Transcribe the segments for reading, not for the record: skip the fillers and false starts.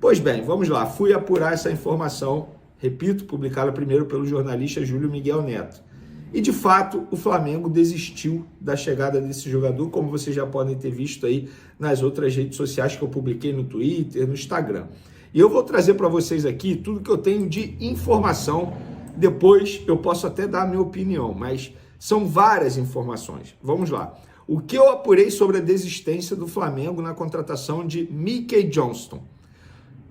Pois bem, vamos lá. Fui apurar essa informação, repito, publicada primeiro pelo jornalista Júlio Miguel Neto. E, de fato, o Flamengo desistiu da chegada desse jogador, como vocês já podem ter visto aí nas outras redes sociais que eu publiquei no Twitter, no Instagram. E eu vou trazer para vocês aqui tudo que eu tenho de informação. Depois eu posso até dar a minha opinião, mas são várias informações. Vamos lá. O que eu apurei sobre a desistência do Flamengo na contratação de Mickey Johnston?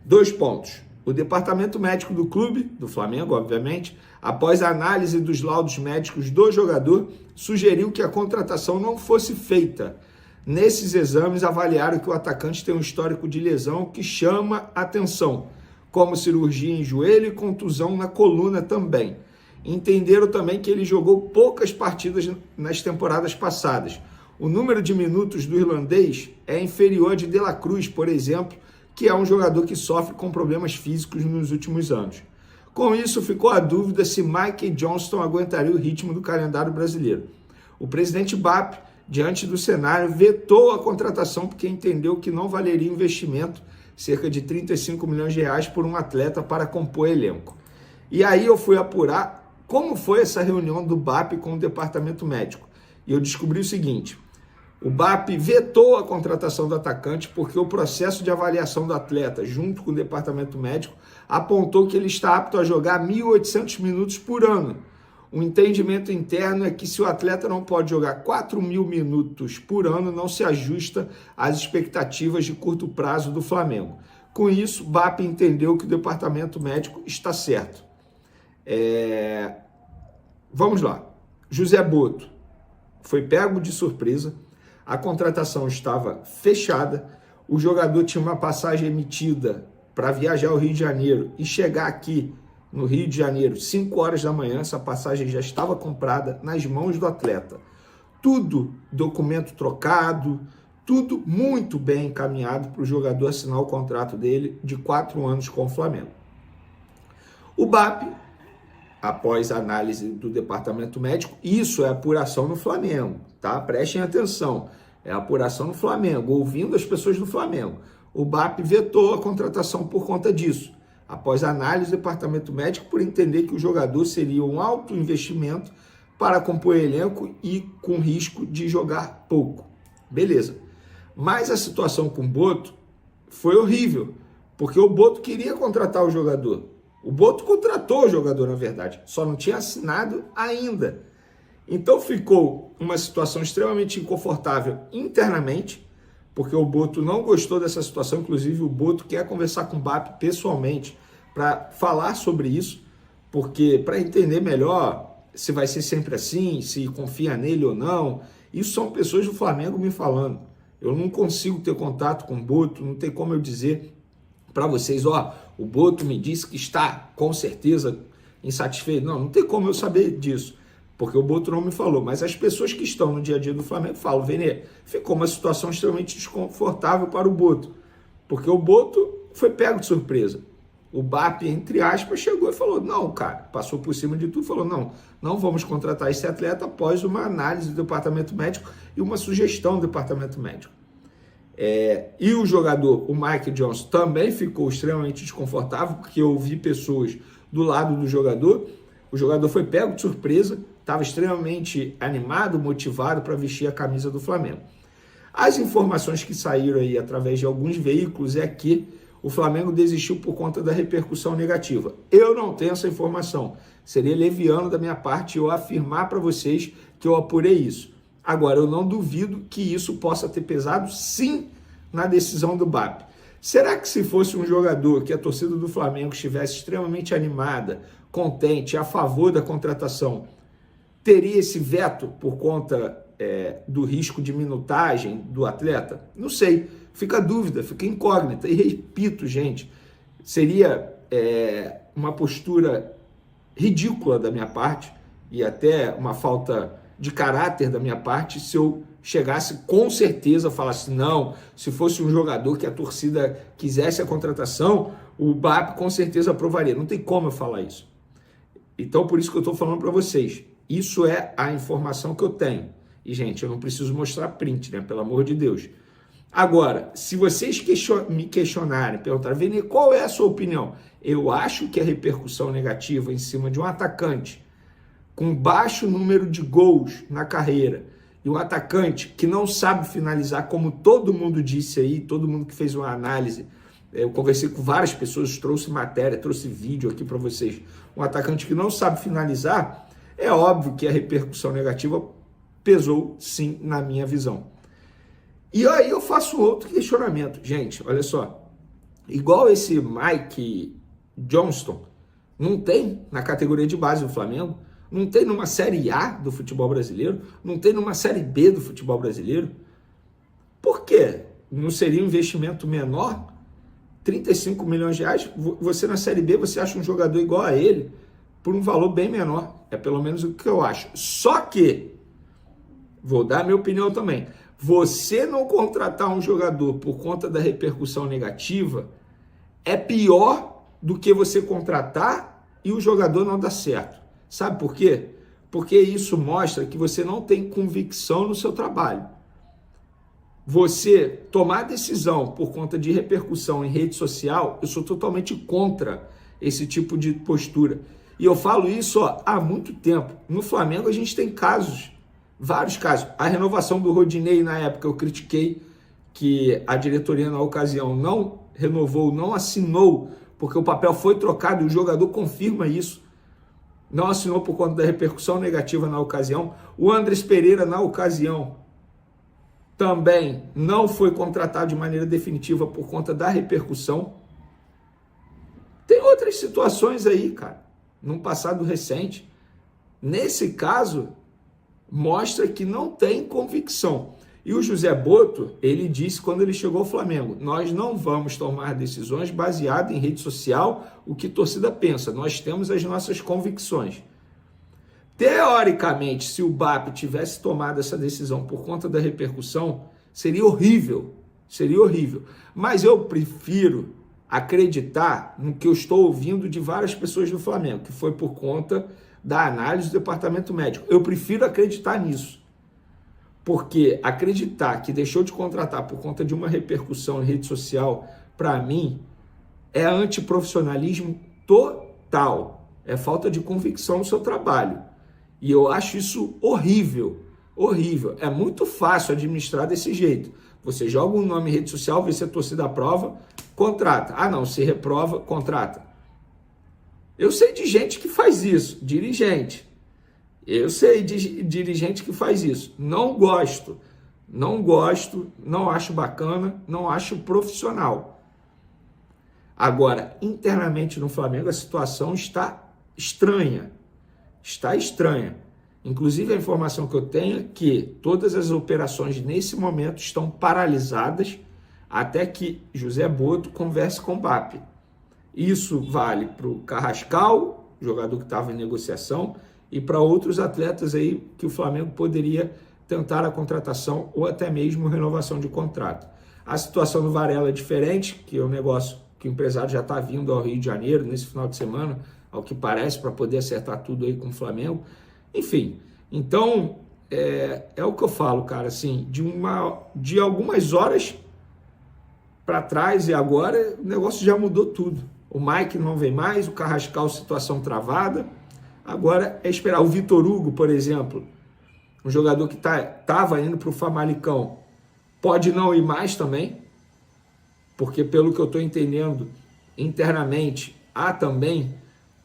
2 pontos. O departamento médico do clube, do Flamengo, obviamente, após a análise dos laudos médicos do jogador, sugeriu que a contratação não fosse feita. Nesses exames, avaliaram que o atacante tem um histórico de lesão que chama atenção, como cirurgia em joelho e contusão na coluna também. Entenderam também que ele jogou poucas partidas nas temporadas passadas. O número de minutos do irlandês é inferior a de De La Cruz, por exemplo, que é um jogador que sofre com problemas físicos nos últimos anos. Com isso, ficou a dúvida se Mickey Johnston aguentaria o ritmo do calendário brasileiro. O presidente BAP, diante do cenário, vetou a contratação porque entendeu que não valeria investimento, cerca de 35 milhões de reais por um atleta para compor elenco. E aí eu fui apurar como foi essa reunião do BAP com o departamento médico. E eu descobri o seguinte: o BAP vetou a contratação do atacante porque o processo de avaliação do atleta, junto com o departamento médico, apontou que ele está apto a jogar 1.800 minutos por ano. O entendimento interno é que se o atleta não pode jogar 4.000 minutos por ano, não se ajusta às expectativas de curto prazo do Flamengo. Com isso, o BAP entendeu que o departamento médico está certo. Vamos lá. José Boto foi pego de surpresa. A contratação estava fechada, o jogador tinha uma passagem emitida para viajar ao Rio de Janeiro e chegar aqui no Rio de Janeiro 5 horas da manhã, essa passagem já estava comprada nas mãos do atleta. Tudo, documento trocado, tudo muito bem encaminhado para o jogador assinar o contrato dele de 4 anos com o Flamengo. O BAP, após a análise do departamento médico, isso é apuração no Flamengo, tá? Prestem atenção, é apuração no Flamengo, ouvindo as pessoas do Flamengo. O BAP vetou a contratação por conta disso, após a análise do departamento médico, por entender que o jogador seria um alto investimento para compor elenco e com risco de jogar pouco. Beleza. Mas a situação com o Boto foi horrível, porque o Boto queria contratar o jogador. O Boto contratou o jogador, na verdade, só não tinha assinado ainda. Então ficou uma situação extremamente inconfortável internamente, porque o Boto não gostou dessa situação. Inclusive o Boto quer conversar com o BAP pessoalmente para falar sobre isso, porque para entender melhor se vai ser sempre assim, se confia nele ou não. Isso são pessoas do Flamengo me falando. Eu não consigo ter contato com o Boto, não tem como eu dizer para vocês, o Boto me disse que está com certeza insatisfeito. Não tem como eu saber disso, porque o Boto não me falou. Mas as pessoas que estão no dia a dia do Flamengo falam: Vene, ficou uma situação extremamente desconfortável para o Boto, porque o Boto foi pego de surpresa. O BAP, entre aspas, chegou e falou: não, cara, passou por cima de tudo, falou: não vamos contratar esse atleta após uma análise do departamento médico e uma sugestão do departamento médico. E o jogador, o Mickey Johnston, também ficou extremamente desconfortável, porque eu vi pessoas do lado do jogador. O jogador foi pego de surpresa, estava extremamente animado, motivado para vestir a camisa do Flamengo. As informações que saíram aí através de alguns veículos é que o Flamengo desistiu por conta da repercussão negativa. Eu não tenho essa informação. Seria leviano da minha parte eu afirmar para vocês que eu apurei isso. Agora, eu não duvido que isso possa ter pesado, sim, na decisão do BAP. Será que se fosse um jogador que a torcida do Flamengo estivesse extremamente animada, contente, a favor da contratação, teria esse veto por conta do risco de minutagem do atleta? Não sei. Fica a dúvida, fica incógnita. E repito, gente, seria uma postura ridícula da minha parte e até uma falta de caráter da minha parte se eu chegasse com certeza, falasse: não, se fosse um jogador que a torcida quisesse a contratação, o BAP com certeza aprovaria. Não tem como eu falar isso. Então, por isso que eu estou falando para vocês. Isso é a informação que eu tenho. E, gente, eu não preciso mostrar print, né? Pelo amor de Deus. Agora, se vocês me questionarem, perguntarem, Vini, qual é a sua opinião? Eu acho que a repercussão negativa em cima de um atacante com baixo número de gols na carreira e um atacante que não sabe finalizar, como todo mundo disse aí, todo mundo que fez uma análise, eu conversei com várias pessoas, trouxe matéria, trouxe vídeo aqui para vocês, um atacante que não sabe finalizar, é óbvio que a repercussão negativa pesou sim na minha visão. E aí eu faço outro questionamento. Gente, olha só. Igual esse Mike Johnston, não tem na categoria de base do Flamengo, não tem numa Série A do futebol brasileiro, não tem numa Série B do futebol brasileiro. Por quê? Não seria um investimento menor? 35 milhões de reais, você na Série B, você acha um jogador igual a ele por um valor bem menor. É pelo menos o que eu acho. Só que, vou dar a minha opinião também, você não contratar um jogador por conta da repercussão negativa é pior do que você contratar e o jogador não dar certo. Sabe por quê? Porque isso mostra que você não tem convicção no seu trabalho. Você tomar decisão por conta de repercussão em rede social, eu sou totalmente contra esse tipo de postura. E eu falo isso há muito tempo. No Flamengo a gente tem casos, vários casos. A renovação do Rodinei, na época, eu critiquei que a diretoria, na ocasião, não renovou, não assinou, porque o papel foi trocado e o jogador confirma isso. Não assinou por conta da repercussão negativa na ocasião. O Andrés Pereira, na ocasião, também não foi contratado de maneira definitiva por conta da repercussão. Tem outras situações aí, cara, num passado recente. Nesse caso, mostra que não tem convicção. E o José Botto, ele disse quando ele chegou ao Flamengo, nós não vamos tomar decisões baseadas em rede social, o que a torcida pensa, nós temos as nossas convicções. Teoricamente, se o BAP tivesse tomado essa decisão por conta da repercussão, seria horrível, Mas eu prefiro acreditar no que eu estou ouvindo de várias pessoas do Flamengo, que foi por conta da análise do departamento médico. Eu prefiro acreditar nisso. Porque acreditar que deixou de contratar por conta de uma repercussão em rede social, para mim, é antiprofissionalismo total. É falta de convicção no seu trabalho. E eu acho isso horrível. É muito fácil administrar desse jeito. Você joga um nome em rede social, vê se a torcida aprova, contrata. Ah, não, se reprova, contrata. Eu sei de gente que faz isso, dirigente. Eu sei de dirigente que faz isso. Não gosto, não acho bacana, não acho profissional. Agora, internamente no Flamengo, a situação está estranha. Inclusive, a informação que eu tenho é que todas as operações nesse momento estão paralisadas até que José Botto converse com o BAP. Isso vale para o Carrascal, jogador que estava em negociação, e para outros atletas aí que o Flamengo poderia tentar a contratação ou até mesmo renovação de contrato. A situação do Varela é diferente, que é um negócio que o empresário já está vindo ao Rio de Janeiro nesse final de semana, ao que parece, para poder acertar tudo aí com o Flamengo. Enfim, então é o que eu falo, cara, assim, de algumas horas para trás e agora o negócio já mudou tudo. O Mike não vem mais, o Carrascal, situação travada. Agora é esperar. O Vitor Hugo, por exemplo, um jogador que estava indo para o Famalicão, pode não ir mais também, porque pelo que eu estou entendendo, internamente, há também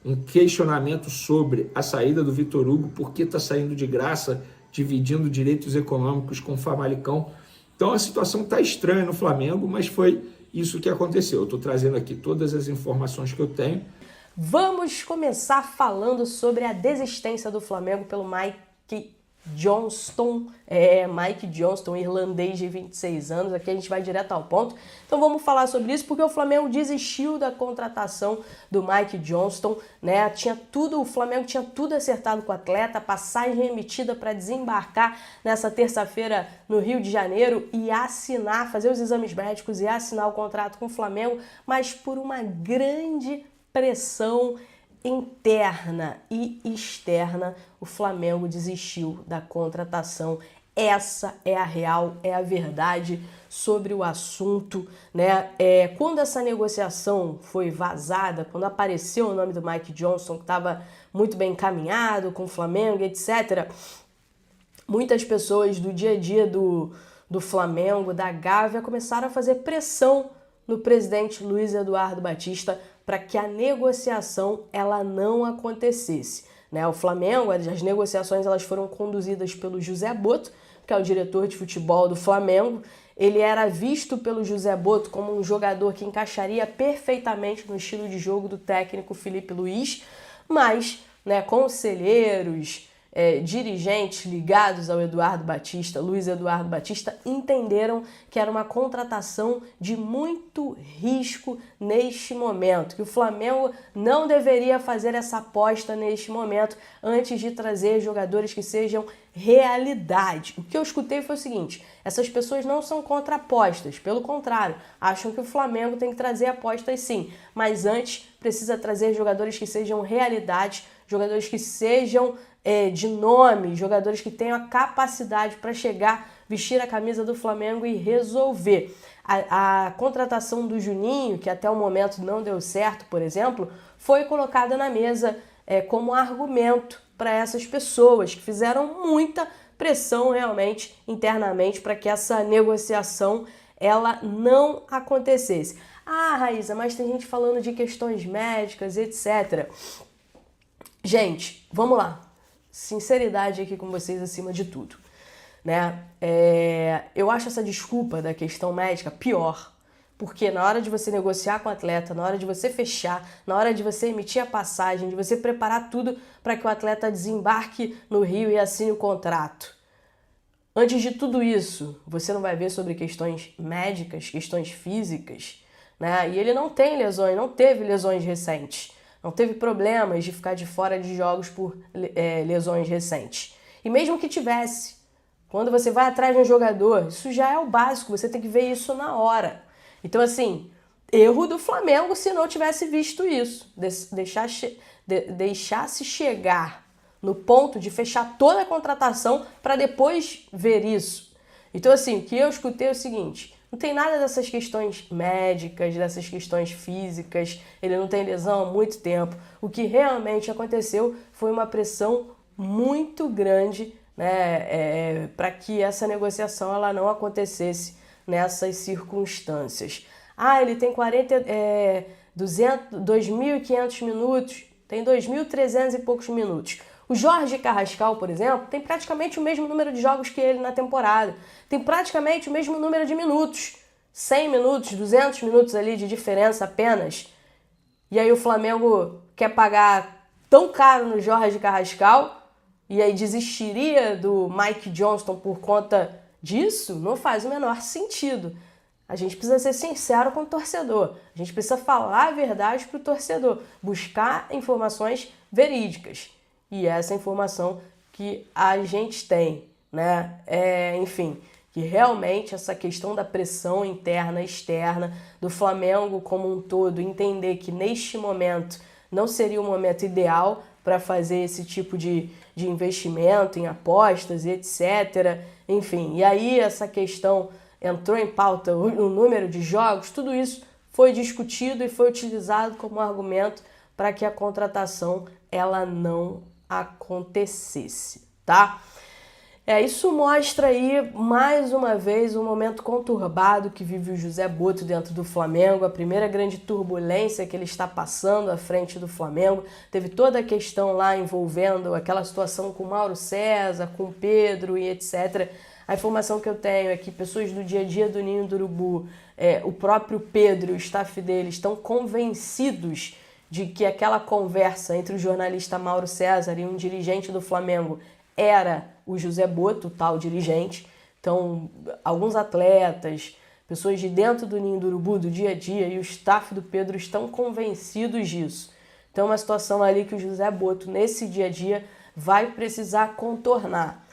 um questionamento sobre a saída do Vitor Hugo, porque está saindo de graça, dividindo direitos econômicos com o Famalicão. Então a situação está estranha no Flamengo, mas foi isso que aconteceu. Eu estou trazendo aqui todas as informações que eu tenho. Vamos começar falando sobre a desistência do Flamengo pelo Mike Johnston. Mike Johnston, irlandês de 26 anos. Aqui a gente vai direto ao ponto. Então vamos falar sobre isso porque o Flamengo desistiu da contratação do Mike Johnston, né? O Flamengo tinha tudo acertado com o atleta, passagem emitida para desembarcar nessa terça-feira no Rio de Janeiro e fazer os exames médicos e assinar o contrato com o Flamengo, mas por uma grande pressão interna e externa, o Flamengo desistiu da contratação essa é a real, é a verdade sobre o assunto, né? Quando essa negociação foi vazada, quando apareceu o nome do Mike Johnston, que estava muito bem encaminhado com o Flamengo, etc., muitas pessoas do dia a dia do Flamengo, da Gávea, começaram a fazer pressão no presidente Luiz Eduardo Batista para que a negociação ela não acontecesse. Né? O Flamengo, as negociações elas foram conduzidas pelo José Botto, que é o diretor de futebol do Flamengo. Ele era visto pelo José Botto como um jogador que encaixaria perfeitamente no estilo de jogo do técnico Felipe Luiz, mas, né, conselheiros, dirigentes ligados ao Eduardo Batista, Luiz Eduardo Batista, entenderam que era uma contratação de muito risco neste momento, que o Flamengo não deveria fazer essa aposta neste momento antes de trazer jogadores que sejam realidade. O que eu escutei foi o seguinte: essas pessoas não são contra apostas, pelo contrário, acham que o Flamengo tem que trazer apostas sim, mas antes precisa trazer jogadores que sejam realidade, jogadores que sejam de nome, jogadores que tenham a capacidade para chegar, vestir a camisa do Flamengo e resolver. A contratação do Juninho, que até o momento não deu certo, por exemplo, foi colocada na mesa como argumento para essas pessoas que fizeram muita pressão realmente internamente para que essa negociação ela não acontecesse. Ah, Raíssa, mas tem gente falando de questões médicas, etc. Gente, vamos lá. Sinceridade aqui com vocês acima de tudo, né? Eu acho essa desculpa da questão médica pior, porque na hora de você negociar com o atleta, na hora de você fechar, na hora de você emitir a passagem, de você preparar tudo para que o atleta desembarque no Rio e assine o contrato. Antes de tudo isso, você não vai ver sobre questões médicas, questões físicas, né? E ele não tem lesões, não teve lesões recentes. Não teve problemas de ficar de fora de jogos por lesões recentes. E mesmo que tivesse, quando você vai atrás de um jogador, isso já é o básico, você tem que ver isso na hora. Então, assim, erro do Flamengo se não tivesse visto isso. Deixasse chegar no ponto de fechar toda a contratação para depois ver isso. Então, assim, o que eu escutei é o seguinte: não tem nada dessas questões médicas, dessas questões físicas, ele não tem lesão há muito tempo. O que realmente aconteceu foi uma pressão muito grande, né, para que essa negociação ela não acontecesse nessas circunstâncias. Ah, ele tem 2.500 minutos, tem 2.300 e poucos minutos. O Jorge Carrascal, por exemplo, tem praticamente o mesmo número de jogos que ele na temporada. Tem praticamente o mesmo número de minutos. 100 minutos, 200 minutos ali de diferença apenas. E aí o Flamengo quer pagar tão caro no Jorge Carrascal e aí desistiria do Mike Johnston por conta disso? Não faz o menor sentido. A gente precisa ser sincero com o torcedor. A gente precisa falar a verdade para o torcedor. Buscar informações verídicas. E essa informação que a gente tem, né? Enfim, que realmente essa questão da pressão interna e externa do Flamengo como um todo, entender que neste momento não seria o momento ideal para fazer esse tipo de investimento em apostas e etc. Enfim, e aí essa questão entrou em pauta, o número de jogos, tudo isso foi discutido e foi utilizado como argumento para que a contratação ela não acontecesse, tá? Isso mostra aí, mais uma vez, um momento conturbado que vive o José Botto dentro do Flamengo, a primeira grande turbulência que ele está passando à frente do Flamengo. Teve toda a questão lá envolvendo aquela situação com o Mauro César, com o Pedro e etc. A informação que eu tenho é que pessoas do dia a dia do Ninho do Urubu, o próprio Pedro e o staff dele estão convencidos de que aquela conversa entre o jornalista Mauro César e um dirigente do Flamengo era o José Botto, o tal dirigente. Então, alguns atletas, pessoas de dentro do Ninho do Urubu, do dia a dia, e o staff do Pedro estão convencidos disso. Então, é uma situação ali que o José Botto, nesse dia a dia, vai precisar contornar.